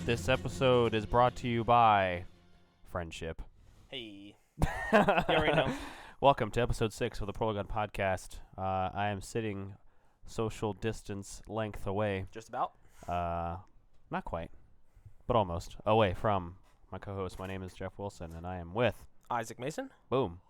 This episode is brought to you by Friendship. Hey. You already know. Welcome to episode 6 of the Portal Gun Podcast. I am sitting social distance length away. Just about? Not quite, but almost. Away from my co-host. My name is Jeff Wilson, and I am with... Isaac Mason. Boom.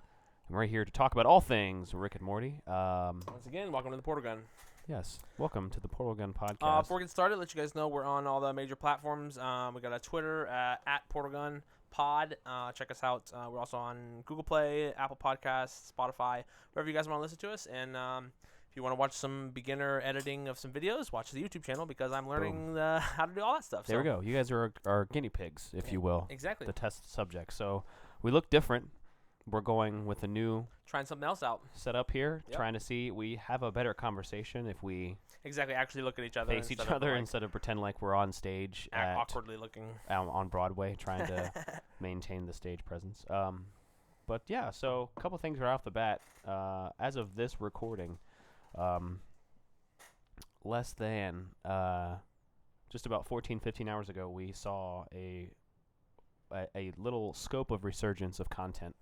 And we're here to talk about all things Rick and Morty. Once again, welcome to the Portal Gun. Yes. Welcome to the Portal Gun Podcast. Before we get started, let you guys know we're on all the major platforms. We got a Twitter at Portal Gun Pod. Check us out. We're also on Google Play, Apple Podcasts, Spotify, wherever you guys want to listen to us. And if you want to watch some beginner editing of some videos, watch the YouTube channel because I'm learning how to do all that stuff. There we go. You guys are our guinea pigs, if you will. Exactly. The test subject. So we look different. We're going with a new... Trying something else out. Setup here, Yep. trying to see we have a better conversation if we actually look at each other. face each other instead of pretend like we're on stage awkwardly looking on Broadway trying to maintain the stage presence. But yeah, so a couple things right off the bat. As of this recording, less than just about 15 hours ago, we saw a little scope of resurgence of content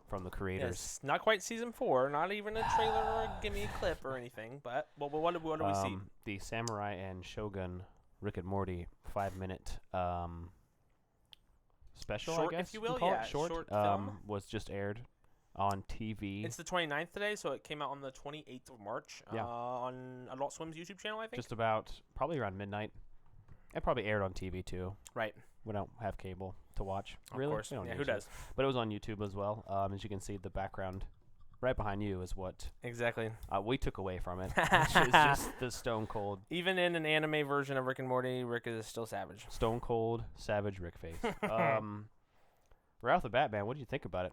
from the creators. Yes, not quite season 4, not even a trailer or a gimme clip or anything, but what do we see? The Samurai and Shogun Rick and Morty 5-minute special, Short, I guess if you will, call yeah, it. Short film. Was just aired on TV. It's the 29th today, so it came out on the 28th of March on Adult Swim's YouTube channel, I think. Just about, probably around midnight. It probably aired on TV too. Right. We don't have cable to watch. Of really? course. Yeah, who does? But it was on YouTube as well. As you can see, the background right behind you is what exactly we took away from it, which is just the stone cold. Even in an anime version of Rick and Morty, Rick is still savage. Stone cold, savage Rick face. Right off the bat, man, what did you think about it?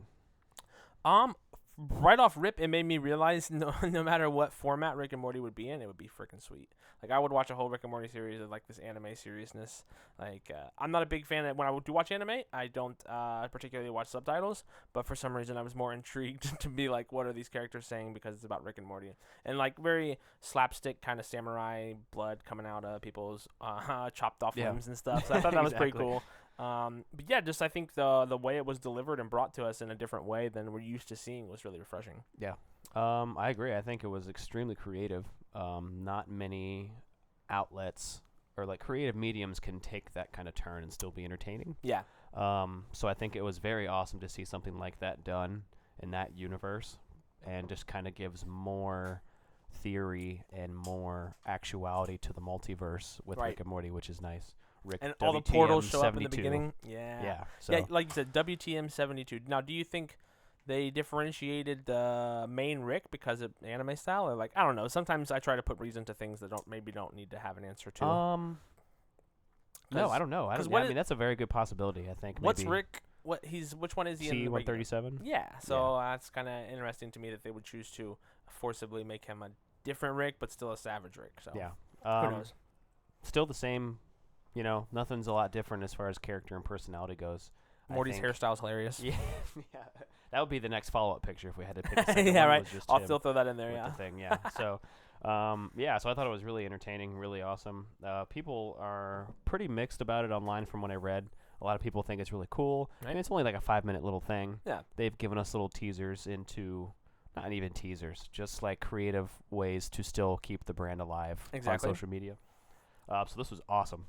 Right off rip, it made me realize no matter what format Rick and Morty would be in, it would be freaking sweet. Like, I would watch a whole Rick and Morty series of, like, this anime seriousness. Like, I'm not a big fan of, when I do watch anime, I don't particularly watch subtitles, but for some reason I was more intrigued to be like, what are these characters saying, because it's about Rick and Morty. And, like, very slapstick kind of samurai blood coming out of people's chopped off limbs and stuff. So I thought that was pretty cool. But yeah, just I think the way it was delivered and brought to us in a different way than we're used to seeing was really refreshing. Yeah, I agree. I think it was extremely creative. Not many outlets or like creative mediums can take that kind of turn and still be entertaining. Yeah. So I think it was very awesome to see something like that done in that universe, and just kind of gives more theory and more actuality to the multiverse with Rick and Morty, which is nice. Rick, and WTM all the portals show 72. up in the beginning. Yeah. Yeah. So. Yeah, like you said, WTM 72. Now, do you think they differentiated the main Rick because of anime style, or like, I don't know? Sometimes I try to put reason to things that don't need to have an answer to. No, I don't know. I mean, that's a very good possibility. I think. What's Rick? Which one is he? C-137. Yeah. So that's kind of interesting to me that they would choose to forcibly make him a different Rick, but still a savage Rick. So yeah. Who knows? Still the same. You know, nothing's a lot different as far as character and personality goes. Morty's hairstyle's hilarious. Yeah, yeah. That would be the next follow-up picture if we had to pick a second yeah, one. right. I'll still throw that in there. Yeah. The thing, yeah. So, so I thought it was really entertaining, really awesome. People are pretty mixed about it online from what I read. A lot of people think it's really cool. Right. I mean, it's only like a 5-minute little thing. Yeah. They've given us little teasers into, not even teasers, just like creative ways to still keep the brand alive on social media. So this was awesome.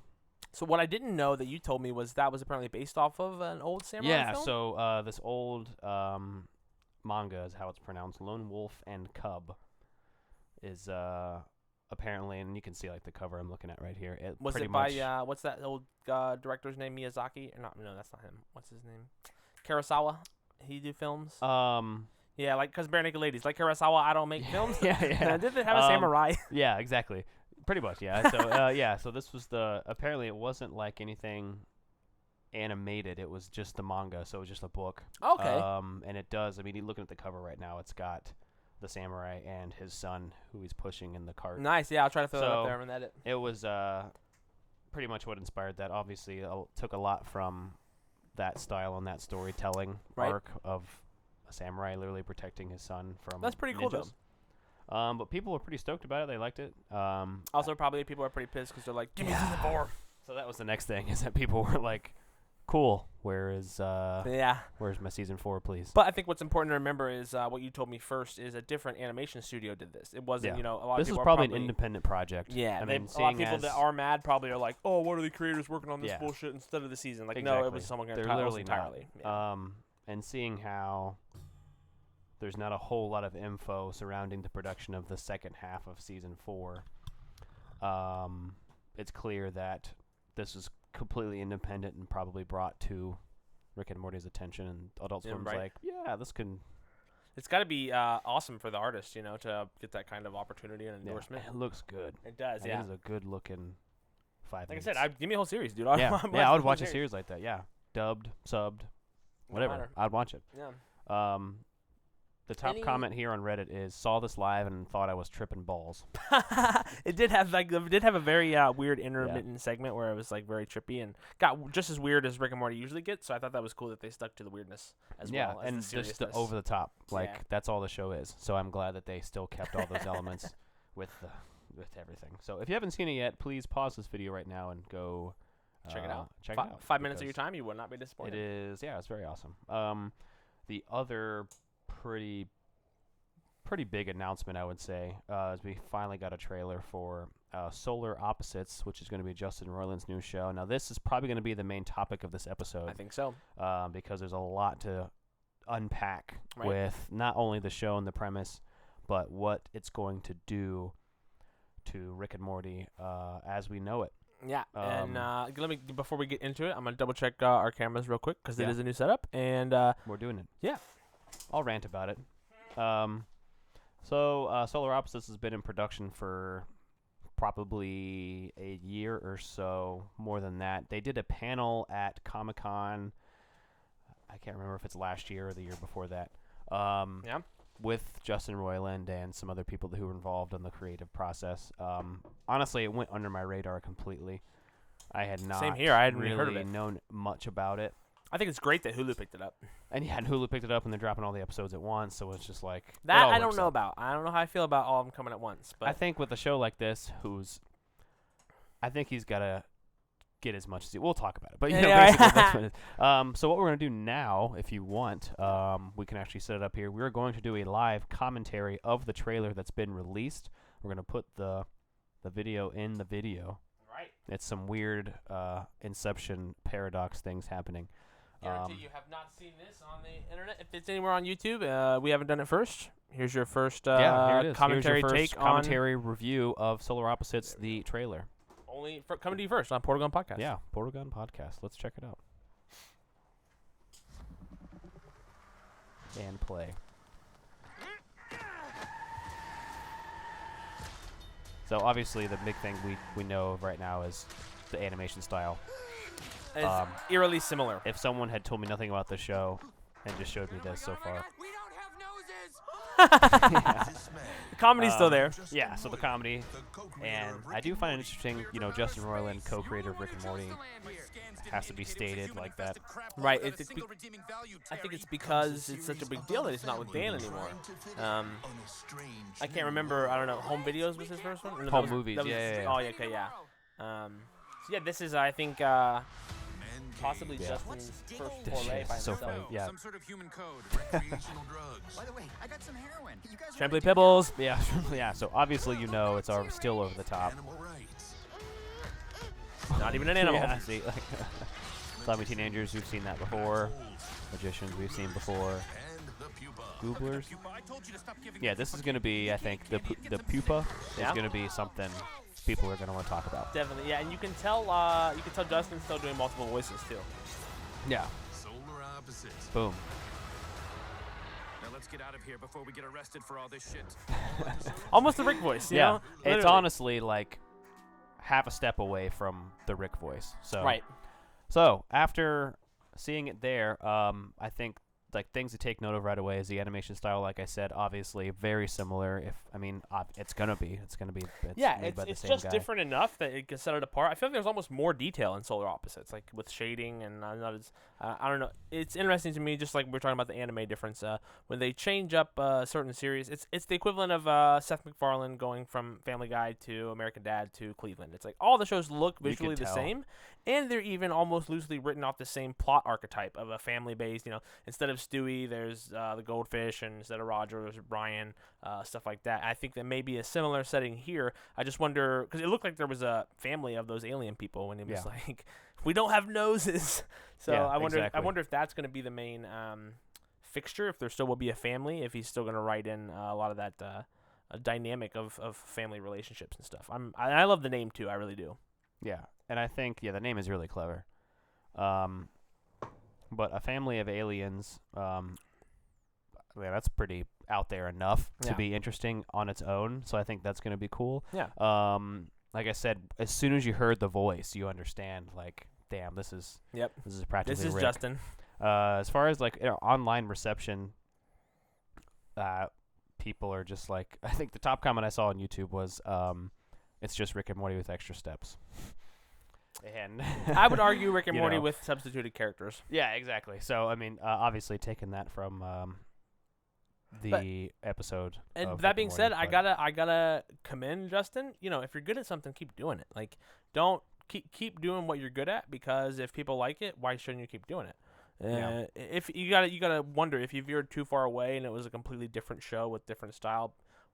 So what I didn't know that you told me was that was apparently based off of an old samurai film? So this old manga is how it's pronounced. Lone Wolf and Cub is apparently, and you can see like the cover I'm looking at right here. Was it by what's that old director's name? Miyazaki? Or no, that's not him. What's his name? Kurosawa. He do films. Yeah, like because Bare Naked Ladies, like Kurosawa. I don't make films. yeah. Did they have a samurai? Yeah, exactly. Pretty much, yeah. So, so this was apparently it wasn't like anything animated. It was just the manga, so it was just a book. Okay. And it does, I mean, looking at the cover right now, it's got the samurai and his son who he's pushing in the cart. Nice, yeah, I'll try to throw that up there and edit. It was pretty much what inspired that. Obviously, took a lot from that style and that storytelling arc of a samurai literally protecting his son from That's pretty ninjas. cool, though. But people were pretty stoked about it. They liked it. Also, probably people are pretty pissed because they're like, give me season 4. So that was the next thing, is that people were like, cool, where's my season 4, please? But I think what's important to remember is what you told me first is a different animation studio did this. It wasn't, a lot This of is people probably an independent project. Yeah, I mean, a lot of people that are mad probably are like, oh, what are the creators working on this Yeah. bullshit instead of the season? Like, Exactly. no, it was someone They're literally entirely. not. And seeing how there's not a whole lot of info surrounding the production of the second half of season 4, it's clear that this is completely independent and probably brought to Rick and Morty's attention, and Adult Swim's like, yeah, this can... It's got to be awesome for the artist, to get that kind of opportunity and endorsement. It looks good. It does, It is a good-looking 5 minutes. Like I said, give me a whole series, dude. I would watch a series like that, yeah. Dubbed, subbed, whatever. matter. I'd watch it. Yeah. The top comment here on Reddit is, saw this live and thought I was tripping balls. It did have a very weird intermittent segment where it was like very trippy and got just as weird as Rick and Morty usually gets. So I thought that was cool that they stuck to the weirdness as well. Yeah, and just the over the top, that's all the show is. So I'm glad that they still kept all those elements with everything. So if you haven't seen it yet, please pause this video right now and go check it out. Check it out. 5 minutes of your time, you would not be disappointed. It is, it's very awesome. The other pretty big announcement, I would say, is we finally got a trailer for Solar Opposites, which is going to be Justin Roiland's new show. Now, this is probably going to be the main topic of this episode. I think so. Because there's a lot to unpack with not only the show and the premise, but what it's going to do to Rick and Morty as we know it. Yeah, and let me before we get into it, I'm gonna double check our cameras real quick because it is a new setup, and we're doing it. Yeah, I'll rant about it. So Solar Opposites has been in production for probably a year or so, more than that. They did a panel at Comic-Con. I can't remember if it's last year or the year before that. With Justin Roiland and some other people who were involved in the creative process. Honestly, it went under my radar completely. I had not Same here. I hadn't really heard of it. known much about it. I think it's great that Hulu picked it up. And Hulu picked it up, and they're dropping all the episodes at once, so it's just like... That I don't know about. I don't know how I feel about all of them coming at once. But I think with a show like this, I think he's got to get as much as he... We'll talk about it. But, basically, that's what it is. So what we're going to do now, if you want, we can actually set it up here. We're going to do a live commentary of the trailer that's been released. We're going to put the video in the video. Right. It's some weird Inception paradox things happening. Guarantee you have not seen this on the internet. If it's anywhere on YouTube, we haven't done it first. Here's your first here it is. commentary Here's your first take commentary review of Solar Opposites, the trailer. Only coming to you first on Portal Gun Podcast. Yeah, Portal Gun Podcast. Let's check it out. And play. So obviously the big thing we know of right now is the animation style. It's eerily similar. If someone had told me nothing about the show and just showed me this so far. We don't have noses. The comedy's still there. Yeah, so the comedy. And I do find it interesting, Justin Roiland, co-creator of Rick and Morty, has to be stated like that. Right. I think it's because it's such a big deal that he's not with Dan anymore. I can't remember. I don't know. Home Videos was his first one? Home Movies, yeah. Oh, yeah, okay, yeah. So yeah, this is, I think, possibly Justin's first foray by so himself. funny. Yeah. Some sort of human code, recreational drugs. By the way, I got some heroin. You guys Tramply Pibbles. Yeah, yeah. So obviously it's still over the top. Not even an animal. Yeah, see, zombie teenagers, we've seen that before. Magicians, we've seen before. Gooblers. Yeah, this is going to be, I think, the pupa is going to be something people are going to want to talk about. Definitely, yeah, and you can tell Justin's still doing multiple voices too. Yeah. Solar opposites. Boom. Now let's get out of here before we get arrested for all this shit. Almost the Rick voice, you know? It's Literally. honestly like half a step away from the Rick voice. So right. So after seeing it there, I think like things to take note of right away is the animation style. Like I said, obviously very similar. It's gonna be made by the it's same just guy. different enough that it can set it apart. I feel like there's almost more detail in Solar Opposites, like with shading and not as I don't know. It's interesting to me, just like we're talking about the anime difference. When they change up certain series, it's the equivalent of Seth MacFarlane going from Family Guy to American Dad to Cleveland. It's like all the shows look visually the same, and they're even almost loosely written off the same plot archetype of a family-based. Instead of Stewie, there's the goldfish, and instead of Roger, there's Brian, stuff like that. I think that may be a similar setting here. I just wonder, because it looked like there was a family of those alien people when it was like, we don't have noses. So I wonder if that's going to be the main fixture, if there still will be a family, if he's still going to write in a lot of that dynamic of family relationships and stuff. I love the name, too. I really do. Yeah, and I think, the name is really clever. But a family of aliens, that's pretty out there enough to be interesting on its own. So I think that's going to be cool. Yeah. Like I said, as soon as you heard the voice, you understand, like, damn, this is practically This is Rick. Justin. As far as, like, online reception, people are just like, I think the top comment I saw on YouTube was, it's just Rick and Morty with extra steps. And I would argue Rick and you Morty know. with substituted characters. Yeah, exactly. So, I mean, obviously taking that from the episode. And of that Rick being and said, Morty, I gotta commend Justin. If you're good at something, keep doing it. Like, don't keep doing what you're good at, because if people like it, why shouldn't you keep doing it? If you gotta wonder if you veered too far away and it was a completely different show with different style.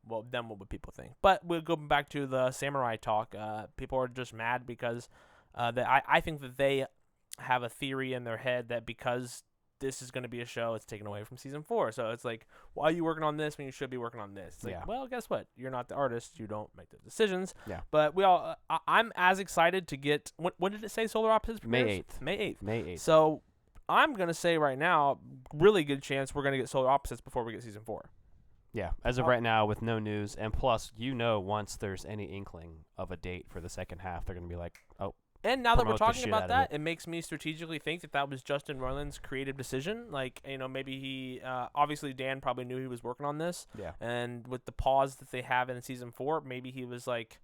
Well, then what would people think? But we'll go back to the samurai talk. People are just mad because I think that they have a theory in their head that because this is going to be a show, it's taken away from season 4. So it's like, why are you working on this when you should be working on this? It's like, well, guess what? You're not the artist. You don't make the decisions. Yeah. But I'm as excited to get. When did it say Solar Opposites premieres? May 8th. So I'm going to say right now, really good chance we're going to get Solar Opposites before we get season 4. Yeah, as of right now, with no news, and plus, once there's any inkling of a date for the second half, they're going to be like, oh. And now that we're promote the talking shit about out of that, it makes me strategically think that was Justin Roiland's creative decision. Like, maybe he, obviously Dan probably knew he was working on this. Yeah. And with the pause that they have in season 4, maybe he was like,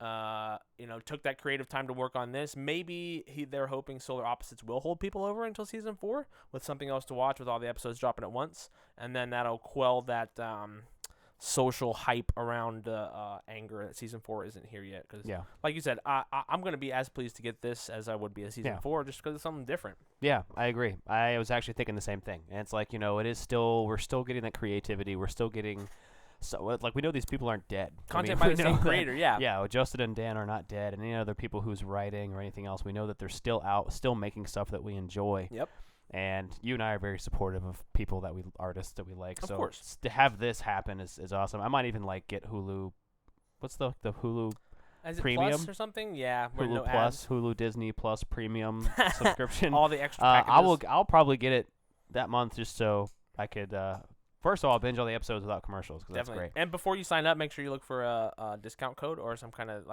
took that creative time to work on this. Maybe they're hoping Solar Opposites will hold people over until season 4 with something else to watch, with all the episodes dropping at once. And then that'll quell that social hype around anger that season 4 isn't here yet. Because, like you said, I'm going to be as pleased to get this as I would be at season 4, just because it's something different. Yeah, I agree. I was actually thinking the same thing. And it's like, we're still getting that creativity. We're still getting... So, like, we know these people aren't dead. Content by the same creator, yeah. Yeah, Justin and Dan are not dead, and any other people who's writing or anything else, we know that they're still out, still making stuff that we enjoy. Yep. And you and I are very supportive of people artists that we like. Of so course. To have this happen is awesome. I might even, get Hulu. What's the Hulu Is it Premium? Plus or something? Yeah. Hulu no Plus, Hulu Disney Plus Premium subscription. All the extra packages. I'll probably get it that month just so I could... First of all, I'll binge all the episodes without commercials, because that's great. And before you sign up, make sure you look for a discount code or some kind of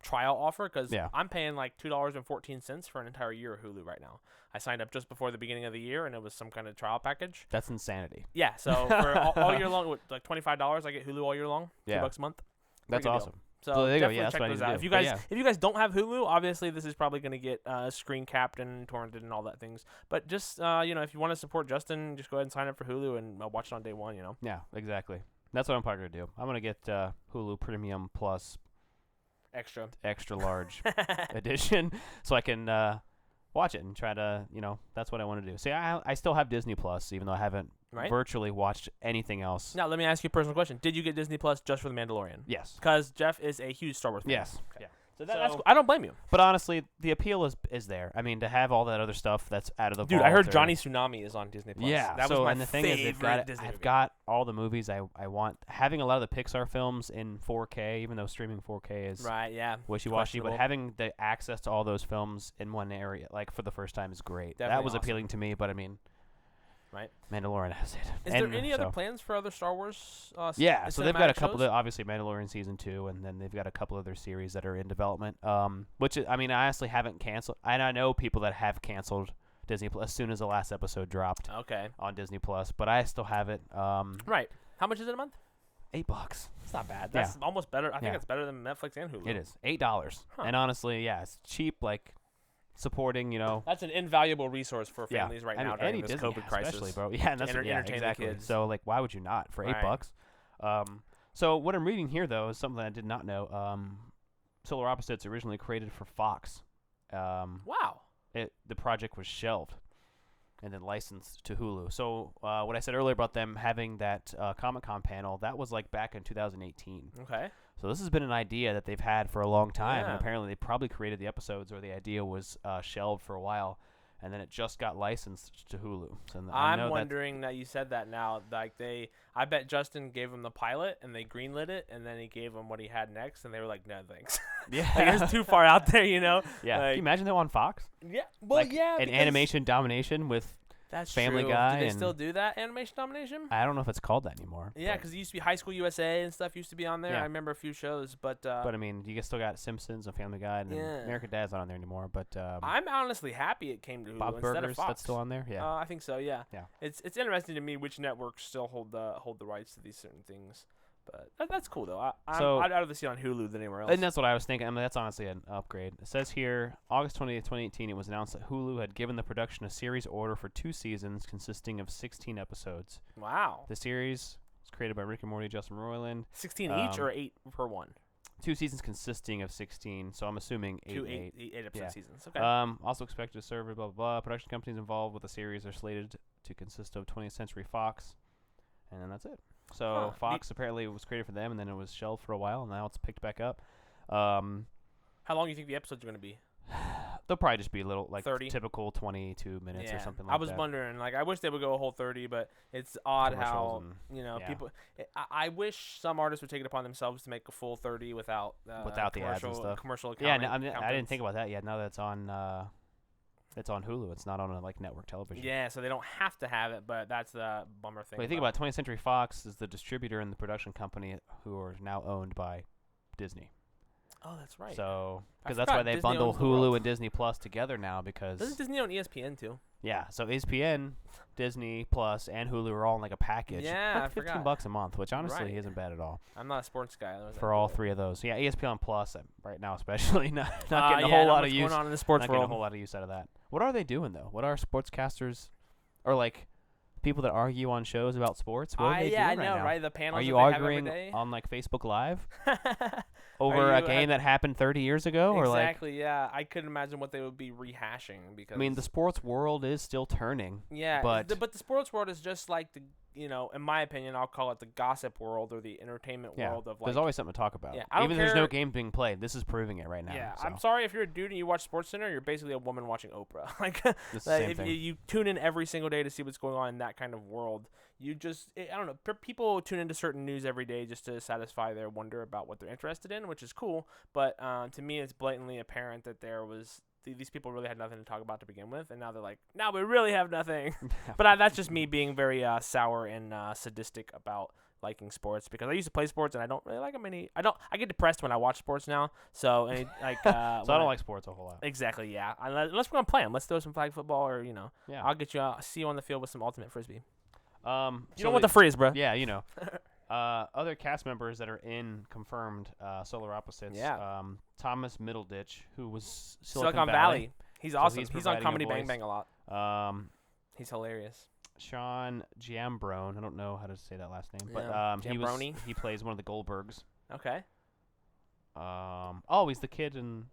trial offer, because I'm paying $2.14 for an entire year of Hulu right now. I signed up just before the beginning of the year, and it was some kind of trial package. That's insanity. Yeah, so for all year long, $25, I get Hulu all year long, $2 a month. That's awesome. So there you go. definitely Yeah, that's check what I those need to out. do. If you guys don't have Hulu, obviously this is probably going to get screen capped and torrented and all that things. But just if you want to support Justin, just go ahead and sign up for Hulu and watch it on day one. Yeah, exactly. That's what I'm probably gonna do. I'm gonna get Hulu Premium Plus extra large edition, so I can watch it and try to that's what I want to do. See, I still have Disney Plus, even though I haven't virtually watched anything else. Now let me ask you a personal question: did you get Disney Plus just for The Mandalorian? Yes, because Jeff is a huge Star Wars fan. Yes. Okay. Yeah. So that's cool. I don't blame you. But honestly, the appeal is there. I mean, to have all that other stuff that's out of the Dude, vault. I heard Johnny Tsunami is on Disney Plus. Yeah, that was my and the thing is, I've got all the movies I want. Having a lot of the Pixar films in 4K, even though streaming 4K is wishy-washy, but having the access to all those films in one area, for the first time, is great. Definitely that was awesome. appealing to me, but I mean, Mandalorian has it. Is there any other plans for other Star Wars? So they've got a couple shows? of, obviously, Mandalorian season 2, and then they've got a couple other series that are in development. Which I honestly haven't canceled. And I know people that have canceled Disney Plus as soon as the last episode dropped Okay. on Disney Plus. But I still have it. Right. How much is it a month? $8. It's not bad. That's almost better. I think Yeah. it's better than Netflix and Hulu. It is $8, and honestly, yeah, it's cheap. Like supporting, That's an invaluable resource for yeah. families right I now mean, during any this Disney COVID app crisis. especially, bro. Yeah, and that's entertain the exactly. kids. So like, why would you not for Right. $8? So what I'm reading here though is something I did not know. Solar Opposites originally created for Fox. Wow. The project was shelved and then licensed to Hulu. So what I said earlier about them having that Comic-Con panel, that was like back in 2018. Okay. So this has been an idea that they've had for a long time, and Yeah. apparently they probably created the episodes, or the idea was shelved for a while, and then it just got licensed to Hulu. So I know I'm wondering that you said that now. Like I bet Justin gave him the pilot and they greenlit it, and then he gave him what he had next, and they were like, no thanks. Yeah. Like, it's too far out there, Yeah. Like, Can you imagine that on Fox? Yeah. Well, Like, yeah. An because animation domination with That's Family true. Guy Do they and- still do that animation domination? I don't know if it's called that anymore. Yeah, but- because it used to be High School USA and stuff used to be on there. Yeah. I remember a few shows, but I mean, you still got Simpsons and Family Guy, and Yeah. American Dad's not on there anymore. But I'm honestly happy it came to Hulu Bob instead of Burgers, Fox. that's still on there. Yeah. I think so. Yeah. Yeah. It's interesting to me which networks still hold the rights to these certain things, but that's cool though. I'd rather see it on Hulu than anywhere else. And that's what I was thinking. I mean, that's honestly an upgrade. It says here, August 20th, 2018, it was announced that Hulu had given the production a series order for 2 seasons consisting of 16 episodes. Wow. The series was created by Rick and Morty, Justin Roiland. 16 each or 8 per one? 2 seasons consisting of 16, so I'm assuming 8 Two and 8. eight episode Yeah. seasons. Okay. Also expected to serve, blah, blah, blah. Production companies involved with the series are slated to consist of 20th Century Fox, and then that's it. So Fox apparently was created for them, and then it was shelved for a while, and now it's picked back up. How long do you think the episodes are going to be? They'll probably just be a little, like, 30? typical 22 minutes or something like that. I was wondering, like, I wish they would go a whole 30, but it's odd how, Commercials and- yeah. people. I wish some artists would take it upon themselves to make a full 30 without the ads and commercial- stuff. Commercial Yeah, accounting, I didn't accountants. think about that yet. Now that it's on Hulu. It's not on like network television. Yeah, so they don't have to have it, but that's the bummer thing. But you think about 20th Century Fox is the distributor and the production company who are now owned by Disney. Oh, that's right. So I because that's forgot why they Disney bundle owns the world. Hulu and Disney Plus together now because Doesn't Disney own ESPN too? yeah. So ESPN, Disney Plus, and Hulu are all in like a package. Yeah, I $15 forgot. a month, which honestly Right. isn't bad at all I'm not a sports guy. for all 3 of those. Yeah, ESPN Plus right now especially not getting a yeah, whole not lot much of use. going on in the sports Not getting a world. whole lot of use out of that. What are they doing though? What are sportscasters or like people that argue on shows about sports? What are they I doing know, right now? right? The panels Are you that they have every arguing day. on like Facebook Live over a you, game that happened 30 years ago? Or like, Exactly, yeah. I couldn't imagine what they would be rehashing because I mean, the sports world is still turning. yeah, but- but the sports world is just like the in my opinion, I'll call it the gossip world or the entertainment Yeah, world of like. there's always something to talk about. Yeah, I don't Even if there's no care- game being played, this is proving it right now. Yeah, so. I'm sorry if you're a dude and you watch SportsCenter, you're basically a woman watching Oprah. Like, It's the same if thing. you tune in every single day to see what's going on in that kind of world, you just I don't know. People tune into certain news every day just to satisfy their wonder about what they're interested in, which is cool. But to me, it's blatantly apparent that there was these people really had nothing to talk about to begin with, and now they're like, now we really have nothing. But that's just me being very sour and sadistic about liking sports because I used to play sports and I don't really like them any. I get depressed when I watch sports now. So like So I don't like sports a whole lot. exactly, yeah. Unless we're gonna play them, let's throw some flag football or Yeah. I'll get you. See you on the field with some ultimate frisbee. You So know what the frizz, bro? Yeah, other cast members that are in confirmed Solar Opposites. Yeah. Thomas Middleditch, who was Silicon Valley. He's So awesome. he's He's on providing a Comedy Bang voice. Bang a lot. Um, He's hilarious. Sean Giambrone. I don't know how to say that last name, but Yeah. he Giambrone. plays one of the Goldbergs. Okay. He's the kid in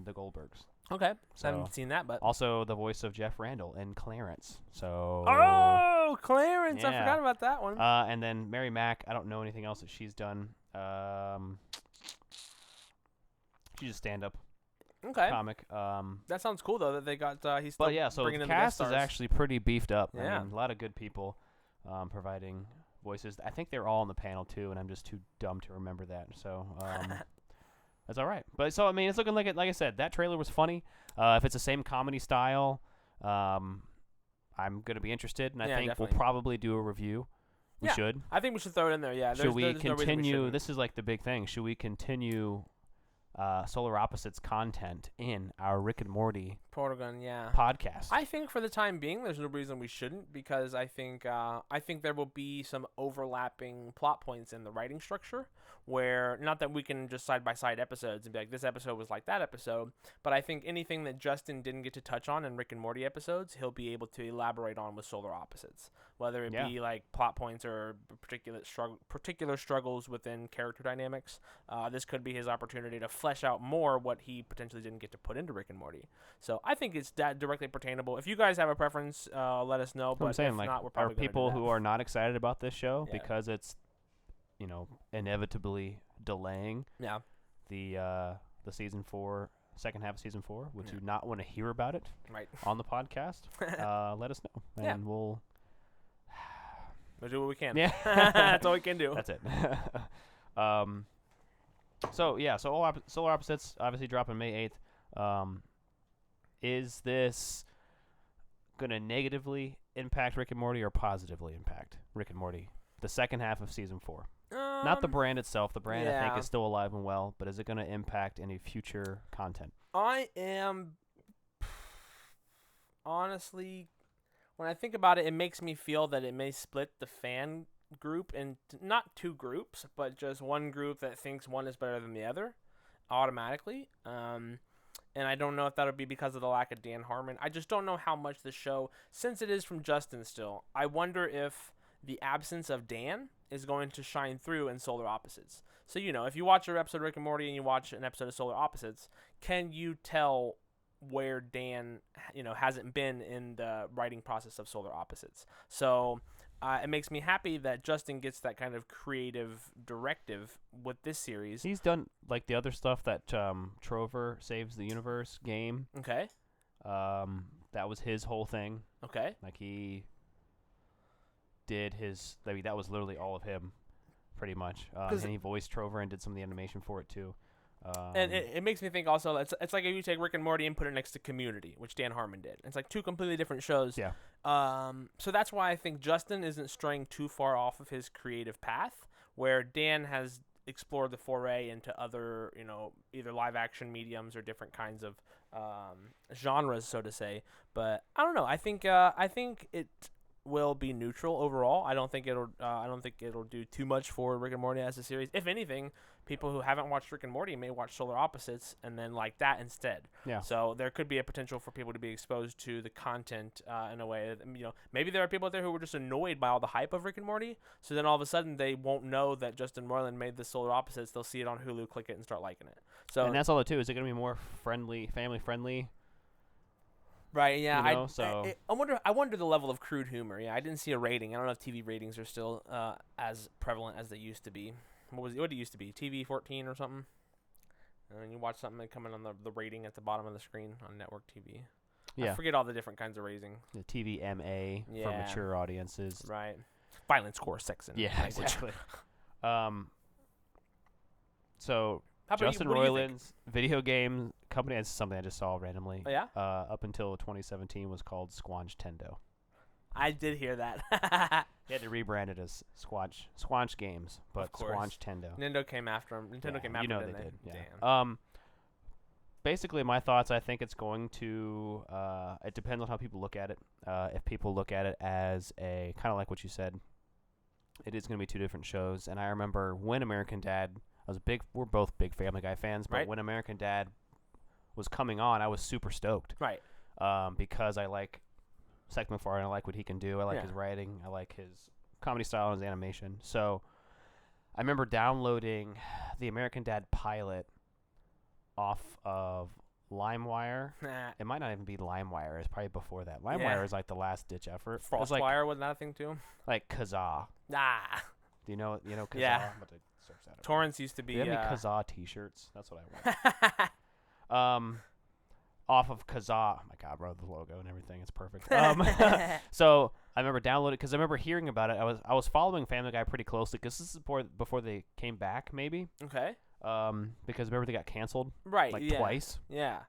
the Goldbergs. Okay. So- I haven't seen that, but. Also the voice of Jeff Randall in Clarence. So Oh, Clarence! I Yeah. forgot about that one. and then Mary Mack, I don't know anything else that she's done. She's a stand-up Okay. comic. That sounds cool though that they got. He's still But yeah, so bringing the in the guest cast is stars. actually pretty beefed up. Yeah. I mean, a lot of good people providing voices. I think they're all on the panel too, and I'm just too dumb to remember that. So that's all right. But so I mean, it's looking like it. Like I said, that trailer was funny. If it's the same comedy style, I'm gonna be interested, and I Yeah, think definitely. we'll probably do a review. We Yeah, should. I think we should throw it in there. Yeah. Should we there's no reason continue? shouldn't. This is like the big thing. Should we continue Solar Opposites content in our Rick and Morty Portal yeah. podcast. I think for the time being, there's no reason we shouldn't, because I think there will be some overlapping plot points in the writing structure, where not that we can just side by side episodes and be like, this episode was like that episode, but I think anything that Justin didn't get to touch on in Rick and Morty episodes, he'll be able to elaborate on with Solar Opposites, whether it be like plot points or particular struggles within character dynamics. This could be his opportunity to flesh out more what he potentially didn't get to put into Rick and Morty. So I think it's that directly pertainable. If you guys have a preference, let us know. But I'm saying, if like, not, we're are probably people who are not excited about this show because it's, inevitably delaying the season 4, second half of season 4? Would you not want to hear about it on the podcast? Let us know, and we'll do what we can. Yeah, that's all we can do. That's it. So Solar Opposites obviously dropping May 8th. Is this gonna negatively impact Rick and Morty or positively impact Rick and Morty? The second half of season 4. Not the brand itself. The brand, I think, is still alive and well, but is it going to impact any future content? I am honestly, when I think about it, it makes me feel that it may split the fan group into not two groups, but just one group that thinks one is better than the other automatically. And I don't know if that'll be because of the lack of Dan Harmon. I just don't know how much the show, since it is from Justin still, I wonder if the absence of Dan is going to shine through in Solar Opposites. So, if you watch an episode of Rick and Morty and you watch an episode of Solar Opposites, can you tell where Dan, hasn't been in the writing process of Solar Opposites? So it makes me happy that Justin gets that kind of creative directive with this series. He's done, like, the other stuff, that Trover Saves the Universe game. Okay. That was his whole thing. Okay. Like, he did his, that was literally all of him, pretty much. And he voiced Trover and did some of the animation for it too. And it makes me think also, it's like if you take Rick and Morty and put it next to Community, which Dan Harmon did. It's like two completely different shows. Yeah. So that's why I think Justin isn't straying too far off of his creative path, where Dan has explored the foray into other, either live action mediums or different kinds of genres, so to say. But I don't know. I think it will be neutral overall. I don't think it'll do too much for Rick and Morty as a series. If anything, people who haven't watched Rick and Morty may watch Solar Opposites and then like that instead. Yeah. So there could be a potential for people to be exposed to the content in a way that, maybe there are people out there who were just annoyed by all the hype of Rick and Morty. So then all of a sudden they won't know that Justin Roiland made the Solar Opposites. They'll see it on Hulu, click it, and start liking it. So and that's all it too. Is it going to be more friendly, family friendly? Right, yeah. I wonder the level of crude humor. Yeah, I didn't see a rating. I don't know if TV ratings are still as prevalent as they used to be. What did it used to be? TV 14 or something? And then you watch something and come in on the rating at the bottom of the screen on network TV. Yeah. I forget all the different kinds of rating. The TV MA for mature audiences. Right. Violence, gore, sex, and language. Exactly. So How about Justin Roiland's video game company, that's something I just saw randomly. Oh, yeah? Up until 2017 was called Squanch Tendo. I did hear that. He had to rebrand it as Squanch Games, but Squanch Tendo. Nintendo came after him. Nintendo came after him. They did. Yeah. Damn. Basically, my thoughts, I think it's going to, it depends on how people look at it. If people look at it as a, kind of like what you said, it is going to be two different shows. And I remember when American Dad, we're both big Family Guy fans, but when American Dad was coming on, I was super stoked. Right. Because I like Seth MacFarlane, I like what he can do. I like his writing. I like his comedy style and his animation. So I remember downloading the American Dad pilot off of LimeWire. It might not even be LimeWire. It's probably before that. LimeWire is like the last ditch effort. FrostWire was that a thing too? Like Kazaa. Ah. Do you know Kazaa? Yeah. I'm about to search that up. Torrents used to be. Do you have any Kazaa t-shirts? That's what I want. Off of Kazaa. Oh my God, bro, the logo and everything, it's perfect. So I remember downloading because I remember hearing about it. I was following Family Guy pretty closely because this is before they came back, maybe. Okay. Because remember they got canceled. Right. Twice. Yeah.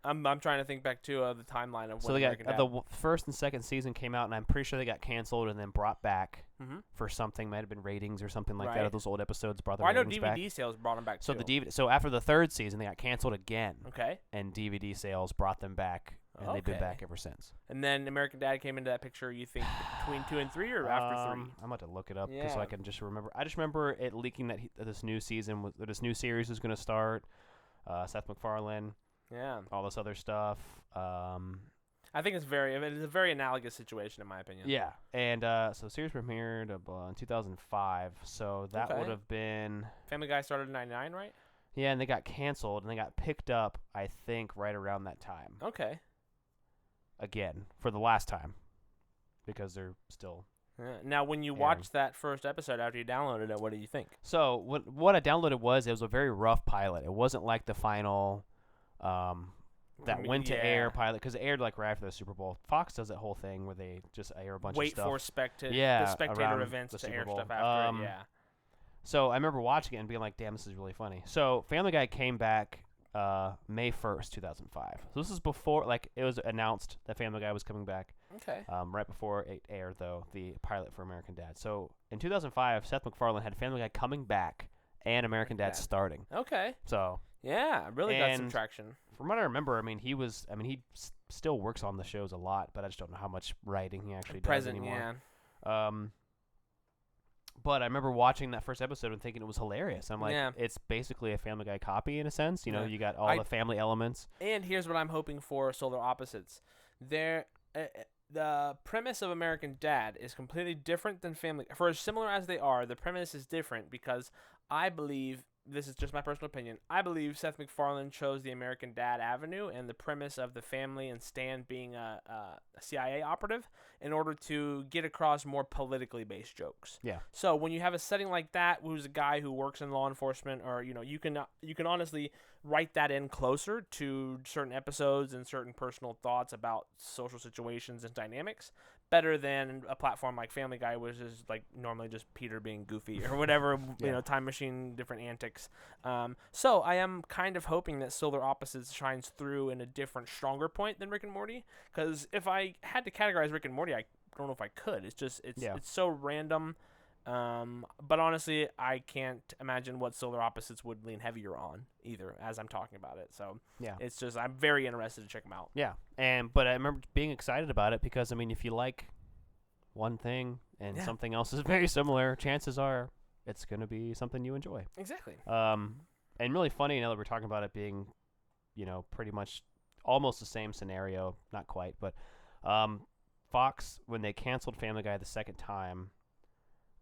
I'm trying to think back too of the timeline of So when they American got Dad. first and second season came out, and I'm pretty sure they got canceled and then brought back Mhm. for something. Might have been ratings or something like that. Right. Of those old episodes brought the Well, I know ratings DVD back. sales brought them back So too. so after the third season, they got canceled again, Okay. and DVD sales brought them back, and they've been Okay. back ever since. And then American Dad came into that picture. You think between 2 and 3 or after 3? I'm about to look it up so Yeah. I can just remember. I just remember it leaking that this new series was going to start. Seth MacFarlane, Yeah. all this other stuff. I think it's a very analogous situation in my opinion. Yeah, and so the series premiered in 2005, so that Okay. would have been Family Guy started in 99, right? yeah, and they got canceled and they got picked up, I think, right around that time Okay. again for the last time because they're still. Yeah. Now, when you Aaron. watched that first episode after you downloaded it, what did you think? So what I downloaded was it was a very rough pilot. It wasn't like the final that went to air pilot because it aired like right after the Super Bowl. Fox does that whole thing where they just air a bunch of Wait stuff. for the Yeah, spectator around events the to Super air Bowl. stuff after it. Yeah. So I remember watching it and being like, "Damn, this is really funny." So Family Guy came back May 1st, 2005. So this is before, like, it was announced that Family Guy was coming back. Okay. Right before it aired, though, the pilot for American Dad. So in 2005, Seth MacFarlane had Family Guy coming back and American Dad starting. Okay. So Yeah, really got some And- traction. from what I remember, I mean, he still works on the shows a lot, but I just don't know how much writing he actually does anymore. Yeah. But I remember watching that first episode and thinking it was hilarious. I'm like, Yeah. it's basically a Family Guy copy in a sense. You know, Yeah. you got all the family elements. And here's what I'm hoping for Solar Opposites. The premise of American Dad is completely different than Family. For as similar as they are, the premise is different because I believe, this is just my personal opinion, I believe Seth MacFarlane chose the American Dad avenue and the premise of the family and Stan being a CIA operative in order to get across more politically based jokes. Yeah. So when you have a setting like that, who's a guy who works in law enforcement, or you can honestly write that in closer to certain episodes and certain personal thoughts about social situations and dynamics, better than a platform like Family Guy, which is like normally just Peter being goofy or whatever, time machine, different antics. So I am kind of hoping that Solar Opposites shines through in a different, stronger point than Rick and Morty. Because if I had to categorize Rick and Morty, I don't know if I could. It's just it's so random. But honestly, I can't imagine what Solar Opposites would lean heavier on either as I'm talking about it. So Yeah. it's just, I'm very interested to check them out. Yeah. But I remember being excited about it because, I mean, if you like one thing and something else is very similar, chances are it's going to be something you enjoy. Exactly. And really funny now that we're talking about it being, pretty much almost the same scenario, not quite, but Fox, when they canceled Family Guy the second time,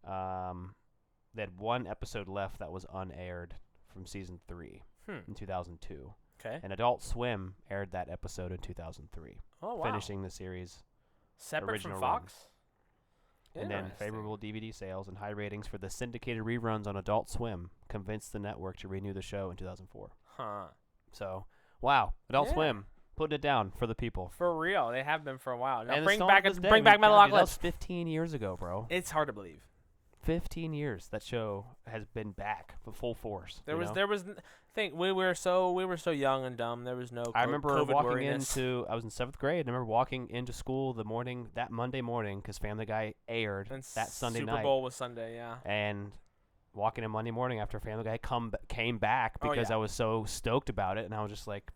they had one episode left that was unaired from season 3 in 2002. Okay. And Adult Swim aired that episode in 2003, Oh, wow. finishing the series. Separate original from Fox? And then Interesting. favorable DVD sales and high ratings for the syndicated reruns on Adult Swim convinced the network to renew the show in 2004. Huh. So, wow, Adult Yeah. Swim, putting it down for the people. For real. They have been for a while. Now And bring it's back still to this day. bring back God, dude, that Metalocalypse. was 15 years ago, bro. It's hard to believe. 15 years that show has been back for full force. There was think we were so young and dumb. There was no I remember COVID walking worriness. I was in 7th grade. I remember walking into school that Monday morning because Family Guy aired And that Sunday Super night. Bowl was Sunday, yeah. And walking in Monday morning after Family Guy came back because I was so stoked about it, and I was just like,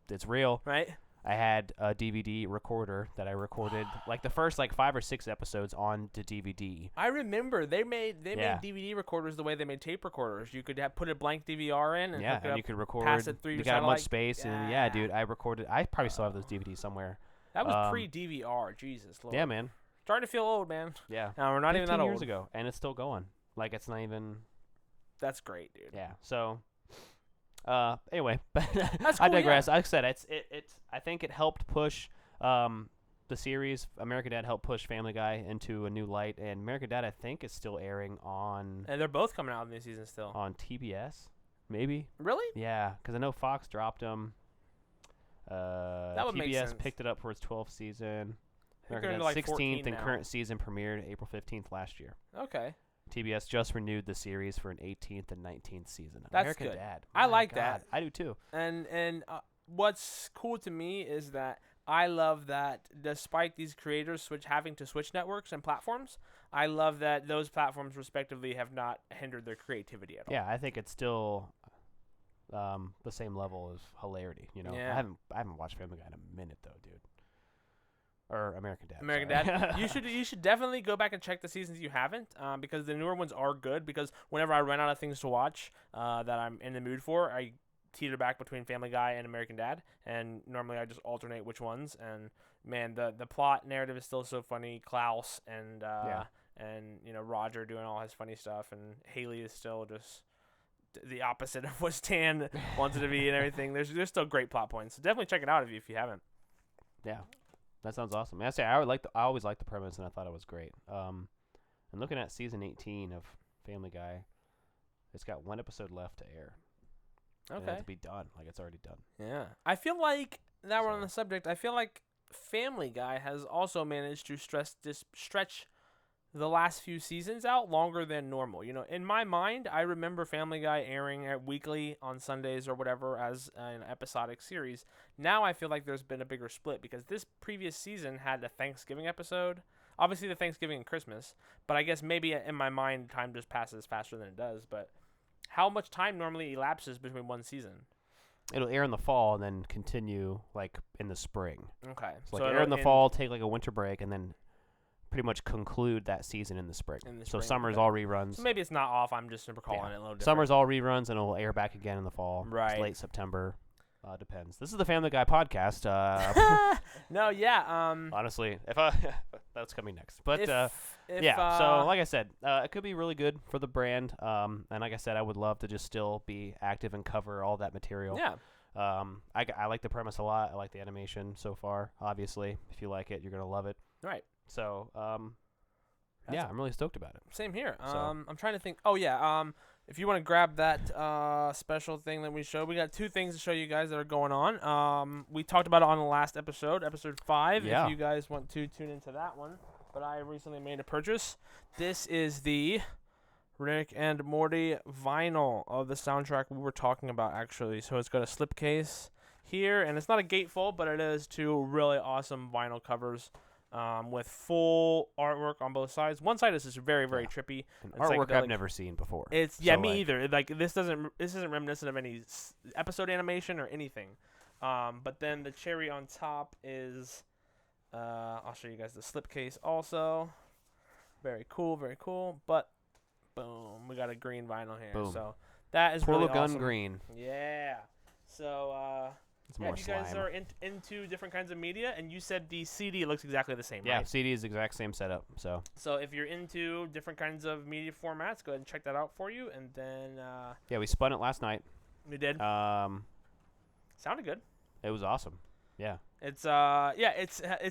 it's real. Right? I had a DVD recorder that I recorded like the first 5 or 6 episodes on to DVD. I remember they made DVD recorders the way they made tape recorders. You could put a blank DVR in and hook it and up, you could record. pass it through you your got much satellite. space, and dude, I recorded. I probably still have those DVDs somewhere. That was pre-DVR. Jesus Lord. Yeah, man. Starting to feel old, man. Yeah. No, we're not even that 15 old. years ago, and it's still going. Like it's not even. That's great, dude. Yeah. So. Anyway, That's I cool, digress. Like I said, I think it helped push the series. American Dad helped push Family Guy into a new light, and American Dad I think is still airing on And they're both coming out in this season still. on TBS, maybe. Really? Yeah, because I know Fox dropped them. That would make TBS sense. picked it up for its 12th season. I think American they're Dad like 16th 14 and now. current season premiered April 15th last year. Okay. TBS just renewed the series for an 18th and 19th season. That's American good. Dad. I My like God, that. I do too. And what's cool to me is that I love that despite these creators having to switch networks and platforms, I love that those platforms respectively have not hindered their creativity at all. Yeah, I think it's still the same level of hilarity. You know, Yeah. I haven't watched Family Guy in a minute though, dude. Or American Dad. American sorry. Dad. You should definitely go back and check the seasons you haven't, because the newer ones are good. Because whenever I run out of things to watch that I'm in the mood for, I teeter back between Family Guy and American Dad, and normally I just alternate which ones. And man, the plot narrative is still so funny. Klaus and Roger doing all his funny stuff, and Haley is still just the opposite of what Stan wants it to be and everything. There's still great plot points. So definitely check it out if you haven't. Yeah, that sounds awesome. I always liked the premise, and I thought it was great. And looking at season 18 of Family Guy, it's got one episode left to air. And Okay. to be done, like it's already done. Yeah. I feel like, now we're on So- the subject, I feel like Family Guy has also managed to stretch the last few seasons out longer than normal. You know, in my mind, I remember Family Guy airing weekly on Sundays or whatever as an episodic series. Now I feel like there's been a bigger split because this previous season had a Thanksgiving episode. Obviously the Thanksgiving and Christmas, but I guess maybe in my mind time just passes faster than it does. But how much time normally elapses between one season? It'll air in the fall and then continue like in the spring. Okay. So like air in the fall, take like a winter break, and then pretty much conclude that season in the spring. So spring, summer's okay. all reruns. So maybe it's not off. I'm just recalling it a little different. Summer's all reruns, and it'll air back again in the fall. Right. It's late September. Depends. This is the Family Guy podcast. No, yeah. Honestly, that's coming next. But If, yeah. So like I said, it could be really good for the brand. And like I said, I would love to just still be active and cover all that material. yeah. I like the premise a lot. I like the animation so far. Obviously, if you like it, you're gonna love it. Right. So That's yeah, I'm really stoked about it. Same here. So- I'm trying to think. Oh yeah. If you want to grab that special thing that we showed, we got two things to show you guys that are going on. We talked about it on the last episode 5. Yeah. If you guys want to tune into that one. But I recently made a purchase. This is the Rick and Morty vinyl of the soundtrack we were talking about, actually. So it's got a slipcase here, and it's not a gatefold, but it is two really awesome vinyl covers. With full artwork on both sides. One side is just very, very trippy. And It's artwork psychedelic. I've never seen before. It's So, me like, either. Like this isn't reminiscent of any episode animation or anything. But then the cherry on top is, I'll show you guys the slipcase also. Very cool, very cool. But boom, we got a green vinyl here. Boom. So that is Portal really gun awesome. green. Yeah. So It's yeah, more if you guys slime. are into different kinds of media, and you said the CD looks exactly the same, Yeah, right? CD is the exact same setup. So So if you're into different kinds of media formats, go ahead and check that out for you. And then yeah, we spun it last night. we did. Sounded good. It was awesome. Yeah. It's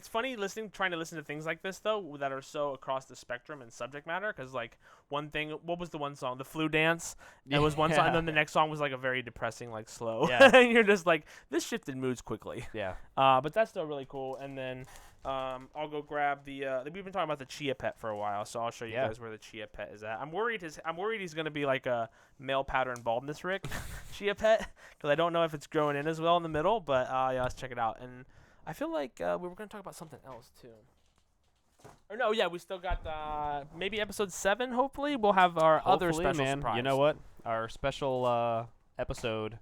funny trying to listen to things like this though that are so across the spectrum and subject matter. Because like one thing, what was the one song? The Flu Dance. It was one song, and then the next song was like a very depressing, like slow. Yeah. And you're just like, this shifted moods quickly. Yeah. But that's still really cool. And then I'll go grab the. We've been talking about the Chia Pet for a while, so I'll show you Yeah. guys where the Chia Pet is at. I'm worried he's gonna be like a male pattern baldness Rick Chia Pet, because I don't know if it's growing in as well in the middle. But yeah, let's check it out. And I feel like we were gonna talk about something else too. Or no, yeah, we still got maybe episode 7. Hopefully, we'll have our other Hopefully, special man. surprise. You know what? Our special episode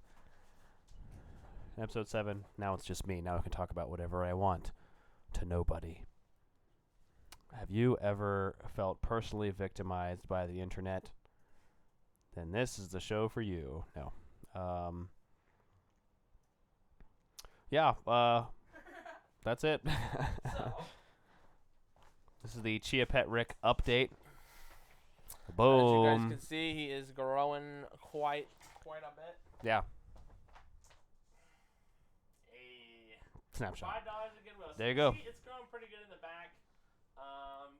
7. Now it's just me. Now I can talk about whatever I want to nobody. Have you ever felt personally victimized by the internet? Then this is the show for you. No. Yeah. That's it. This is the Chia Pet Rick update. As you guys Boom. can see, he is growing quite a bit. Yeah. Hey. Snapshot. $5 at Goodwill. There you go. See, it's growing pretty good in the back,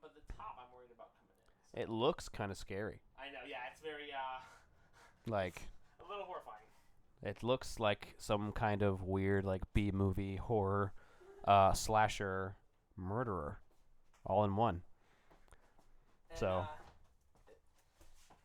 but the top I'm worried about coming in. It looks kind of scary. I know, yeah, it's very Like, a little horrifying. it looks like some kind of weird, like, B-movie horror slasher murderer all in one. And, So.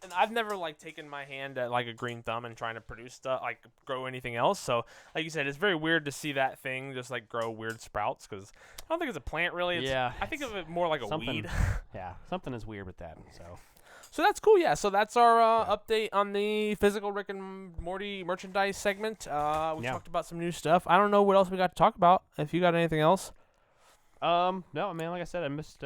And I've never like taken my hand at like a green thumb and trying to produce stuff, like grow anything else. So, like you said, it's very weird to see that thing just like grow weird sprouts because I don't think it's a plant really. It's, Yeah, I think of it more like a something- weed. Yeah, something is weird with that. So that's cool. Yeah. So that's our update on the physical Rick and Morty merchandise segment. We talked about some new stuff. I don't know what else we got to talk about. If you got anything else. No, man. Like I said, I missed.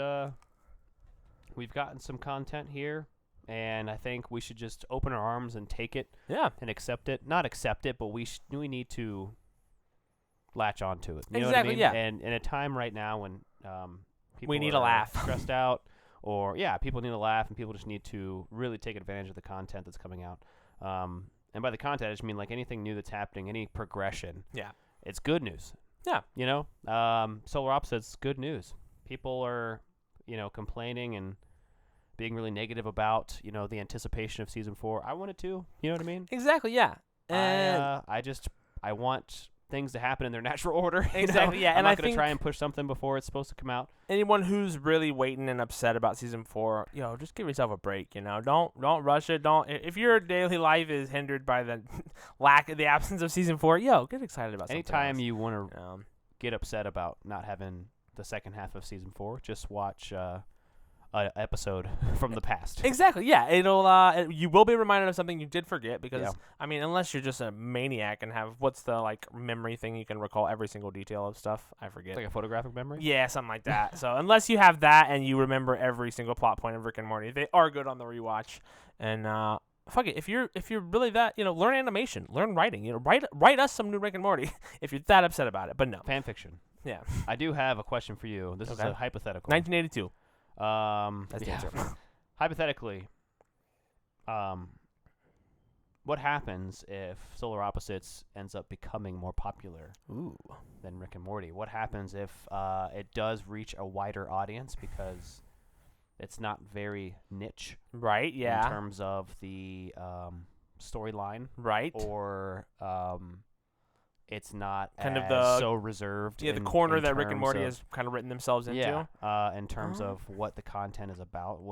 We've gotten some content here. And I think we should just open our arms and take it, and accept it. Not accept it, but we need to latch onto it. You know what I mean? Yeah. And in a time right now when people we need are a laugh, stressed out, or people need a laugh, and people just need to really take advantage of the content that's coming out. And by the content, I just mean like anything new that's happening, any progression. Yeah, it's good news. Yeah, you know, Solar Opposites, good news. People are, complaining and being really negative about, the anticipation of season 4. I want it too. You know what I mean? Exactly. Yeah. And I want things to happen in their natural order. Exactly. Yeah. I'm and not I going think to try and push something before it's supposed to come out. Anyone who's really waiting and upset about season 4, just give yourself a break. Don't rush it. If your daily life is hindered by the the absence of season 4, get excited about something Anytime else. you want to get upset about not having the second half of season 4, just watch an episode from the past. Exactly. Yeah. It'll you will be reminded of something you did forget because I mean, unless you're just a maniac and have what's the memory thing you can recall every single detail of stuff. I forget. Like a photographic memory? Yeah, something like that. So unless you have that and you remember every single plot point of Rick and Morty, they are good on the rewatch. And fuck it, if you're really that, learn animation, learn writing, write us some new Rick and Morty if you're that upset about it. But no. Fan fiction. Yeah. I do have a question for you. This is a hypothetical. 1982. That's the answer. Hypothetically, what happens if Solar Opposites ends up becoming more popular than Rick and Morty? What happens if it does reach a wider audience because it's not very niche, right? Yeah. In terms of the storyline, right? Or it's not kind as of the so reserved. Yeah, the corner that Rick and Morty has kind of written themselves into. Yeah, in terms of what the content is about.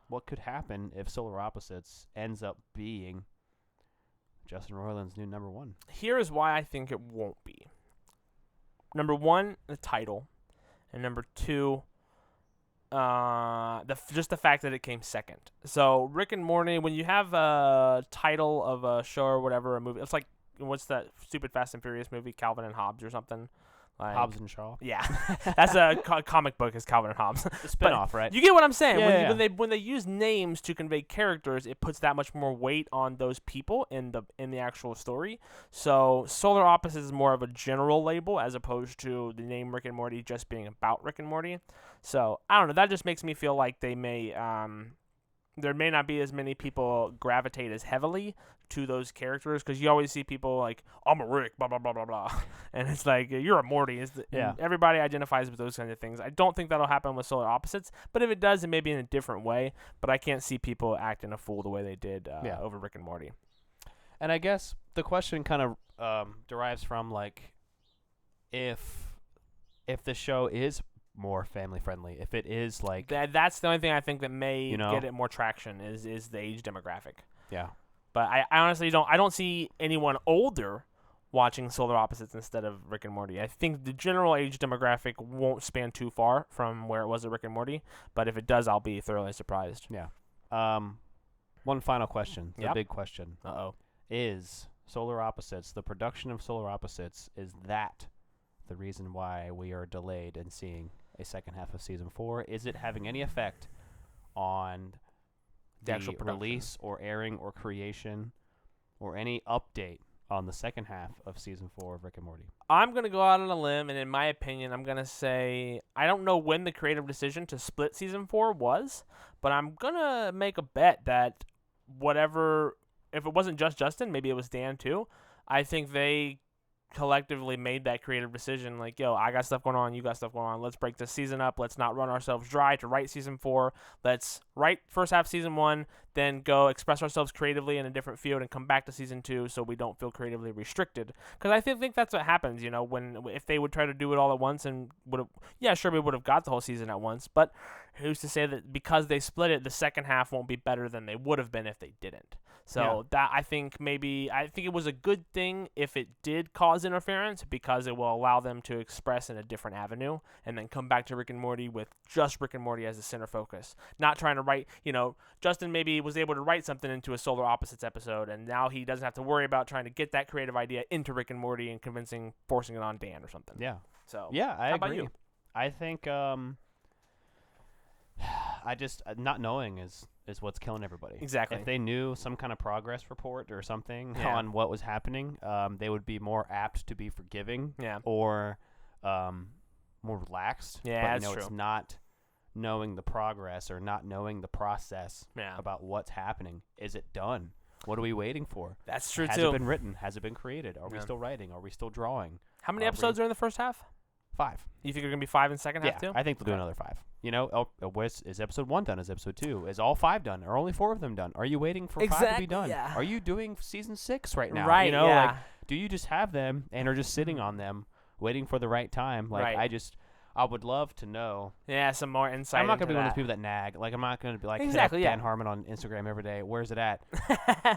What could happen if Solar Opposites ends up being Justin Roiland's new number 1? Here is why I think it won't be. Number 1, the title, and number 2, just the fact that it came second. So Rick and Morty, when you have a title of a show or whatever, a movie, it's like, what's that stupid Fast and Furious movie, Calvin and Hobbes or something? Like, Hobbs and Shaw. Yeah, that's a comic book. Is Calvin and Hobbes. The spinoff, right? You get what I'm saying. Yeah, when they use names to convey characters, it puts that much more weight on those people in the actual story. So Solar Opposites is more of a general label as opposed to the name Rick and Morty just being about Rick and Morty. So I don't know. That just makes me feel like they may there may not be as many people gravitate as heavily to those characters because you always see people like, I'm a Rick, blah, blah, blah, blah, blah. And it's like, you're a Morty. And everybody identifies with those kinds of things. I don't think that'll happen with Solar Opposites, but if it does, it may be in a different way. But I can't see people acting a fool the way they did over Rick and Morty. And I guess the question kind of derives from, like, if the show is more family friendly, if it is like that's the only thing I think that may get it more traction is the age demographic. Yeah. But I honestly don't see anyone older watching Solar Opposites instead of Rick and Morty. I think the general age demographic won't span too far from where it was at Rick and Morty, but if it does, I'll be thoroughly surprised. Yeah. One final question, the big question. Is Solar Opposites, the production of Solar Opposites, is that the reason why we are delayed in seeing a second half of season 4? Is it having any effect on the actual release or airing or creation or any update on the second half of season 4 of Rick and Morty? I'm going to go out on a limb, and in my opinion, I'm going to say I don't know when the creative decision to split season 4 was, but I'm going to make a bet that if it wasn't just Justin, maybe it was Dan too, I think they collectively made that creative decision, like, yo, I got stuff going on, you got stuff going on, let's break this season up, let's not run ourselves dry to write season 4, let's write first half season 1, then go express ourselves creatively in a different field and come back to season 2 so we don't feel creatively restricted. Because I think that's what happens, you know, if they would try to do it all at once and we would have got the whole season at once, but who's to say that because they split it, the second half won't be better than they would have been if they didn't. So that I think it was a good thing if it did cause interference, because it will allow them to express in a different avenue and then come back to Rick and Morty with just Rick and Morty as the center focus. Not trying to write, you know, Justin maybe was able to write something into a Solar Opposites episode, and now he doesn't have to worry about trying to get that creative idea into Rick and Morty and forcing it on Dan or something. Yeah. So yeah, I how agree. about you? I think I just not knowing is what's killing everybody. Exactly. If they knew some kind of progress report or something Yeah. on what was happening, they would be more apt to be forgiving. Yeah. Or more relaxed. Yeah, but, that's you know, true. It's not knowing the progress or not knowing the process about what's happening. Is it done? What are we waiting for? That's true Has too. it been written? Has it been created? Are we Yeah. still writing? Are we still drawing? How many episodes are in the first half? 5. You think they're going to be 5 in second half too? I think they'll do Okay. another 5. You know, is episode 1 done? Is episode 2? Is all 5 done? Are only 4 of them done? Are you waiting for 5 to be Exactly, done? yeah. Are you doing season 6 right now? Right, You know, yeah. like, do you just have them and are just sitting on them, waiting for the right time? Like, Right. I would love to know. Yeah, some more insight. I'm not gonna into be one of that. those people that nag. Like, I'm not gonna be like Exactly, hit yeah. up Dan Harmon on Instagram every day. Where's it at?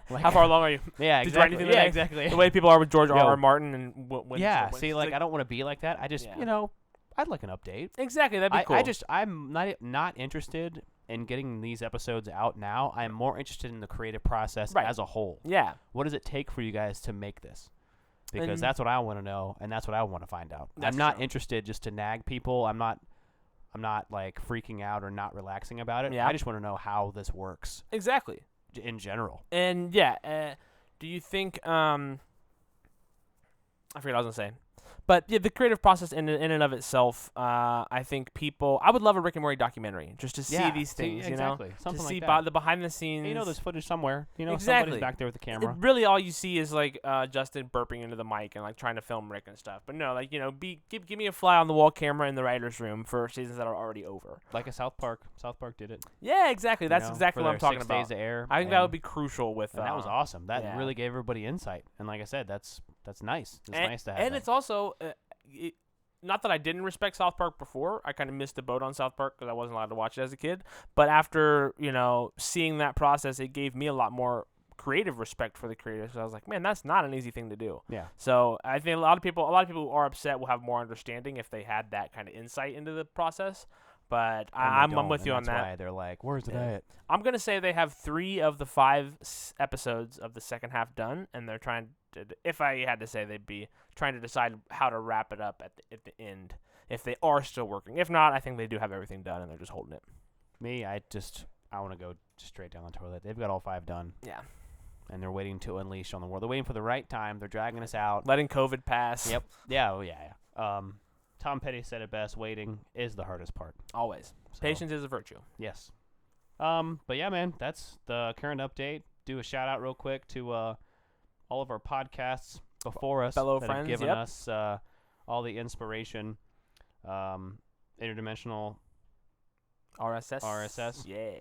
Like- How far along are you? Yeah, Did you write exactly. anything Yeah, today? exactly. The way people are with George Yo. R.R. Martin and when Yeah. See, like, I don't want to be like that. I just, Yeah. you know, I'd like an update. exactly, that'd be cool. I'm not interested in getting these episodes out now. I'm more interested in the creative process Right. as a whole. Yeah. What does it take for you guys to make this? Because And- that's what I want to know, and that's what I want to find out. That's I'm not true. interested just to nag people. I'm not like freaking out or not relaxing about it. Yeah. I just want to know how this works Exactly. in general. And yeah, do you think I forget what I was gonna say. But yeah, the creative process in and of itself, I think I would love a Rick and Morty documentary just to see these things, you know, exactly. Something to like see that. the behind the scenes. You know, there's footage somewhere. You know, Exactly. somebody's back there with the camera. Really, all you see is like Justin burping into the mic and like trying to film Rick and stuff. But no, like, you know, give me a fly on the wall camera in the writers' room for seasons that are already over. Like a South Park. South Park did it. Yeah, exactly. you That's know, exactly for what their I'm talking 6 about. days of air. I think that and- would be crucial with. And that was awesome. That yeah. really gave everybody insight. And like I said, that's nice. It's nice to have. And that. it's also. Not that I didn't respect South Park before. I kind of missed the boat on South Park because I wasn't allowed to watch it as a kid. But after, you know, seeing that process, it gave me a lot more creative respect for the creators. So I was like, man, that's not an easy thing to do. Yeah. So I think a lot of people who are upset will have more understanding if they had that kind of insight into the process. But I'm with you on that's that. Why they're like, where's it Yeah. at? I'm going to say they have 3 of the 5 episodes of the second half done, and they're trying to, if I had to say, they'd be trying to decide how to wrap it up at the end, if they are still working. If not, I think they do have everything done, and they're just holding it. Me, I want to go straight down the toilet. They've got all 5 done. Yeah. And they're waiting to unleash on the world. They're waiting for the right time. They're dragging us out. Letting COVID pass. Yep. Yeah. Oh, yeah. Tom Petty said it best. Waiting is the hardest part. Always. So, Patience is a virtue. Yes. But yeah, man, that's the current update. Do a shout out real quick to all of our podcasts before us Fellow that friends, have given yep. us all the inspiration. Interdimensional RSS. Yeah.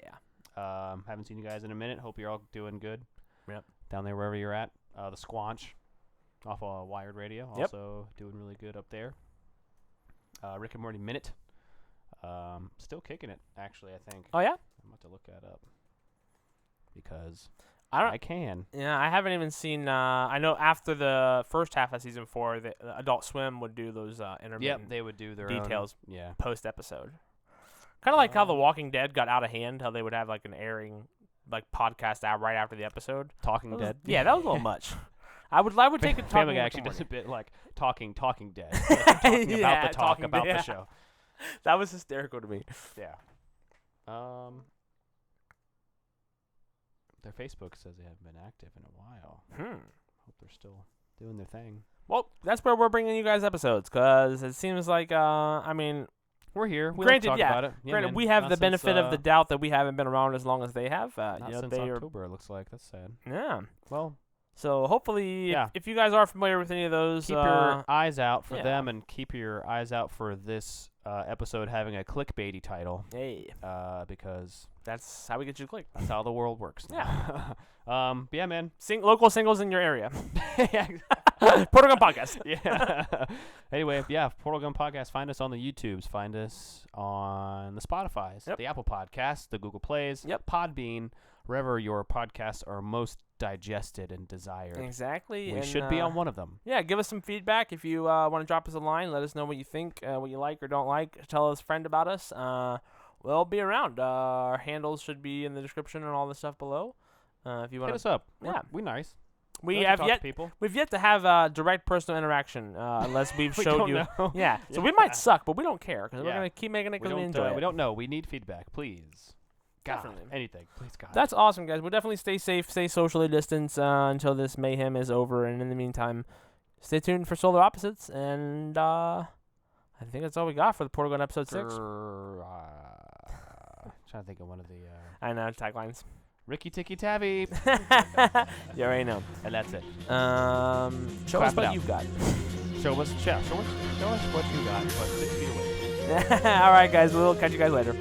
Haven't seen you guys in a minute. Hope you're all doing good. Yep. Down there wherever you're at. The Squanch off of Wired Radio. Yep. Also doing really good up there. Rick and Morty Minute. Still kicking it, actually, I think. Oh, yeah? I'm about to look that up. Because I I can. Yeah, I haven't even seen. I know after the first half of season 4, the Adult Swim would do those intermittent Yep, they would do their details own. Yeah. post episode. Kind of like how The Walking Dead got out of hand. How they would have like an airing, like podcast out right after the episode. Talking That was- Dead. Yeah, that was a little much. I would take a Family Guy actually does a bit like Talking Dead. Like talking Yeah, about the talk Talking about Dead. the show. That was hysterical to me. Yeah. Their Facebook says they haven't been active in a while. Hope they're still doing their thing. Well, that's where we're bringing you guys episodes, because it seems like, I mean, We're here. We Granted, like to talk about it. Yeah, granted, man. we have Not the since, benefit of the doubt that we haven't been around as long as they have. Not You know, since they are, October, it looks like. That's sad. yeah. Well, So hopefully, Yeah. if you guys are familiar with any of those, Keep your eyes out for yeah. them, and keep your eyes out for this episode having a clickbaity title. hey, Because that's how we get you to click. that's how the world works. Yeah. But yeah, man. Local singles in your area. Yeah. Portal Gun Podcast. Yeah. Anyway, yeah, Portal Gun Podcast. Find us on the YouTubes. Find us on the Spotifys, Yep. the Apple Podcasts, the Google Plays, Yep. Podbean, wherever your podcasts are most digested and desired. Exactly. We and, should be on one of them. Yeah, give us some feedback if you want to drop us a line. Let us know what you think, what you like or don't like. Tell us a friend about us. We'll be around. Our handles should be in the description and all the stuff below. If you want Hit us up. Yeah. We nice. we Love to have talk to yet people. we've yet to have direct personal interaction unless we've We showed don't you. know. Yeah, so we Yeah. might suck, but we don't care because we're Yeah. gonna keep making it We because we don't. enjoy it. We don't know. We need feedback, please. God, Definitely. anything, please, God. That's awesome, guys. We'll definitely stay safe, stay socially distanced until this mayhem is over. And in the meantime, stay tuned for Solar Opposites. And I think that's all we got for the Portal Gun episode 6. Trying to think of one of the I know, taglines. Ricky Ticky Tabby, You already know. and that's it. Show Clap us it what out. you've got. Show us what you got, but 6 feet away. All right, guys. We'll catch you guys later.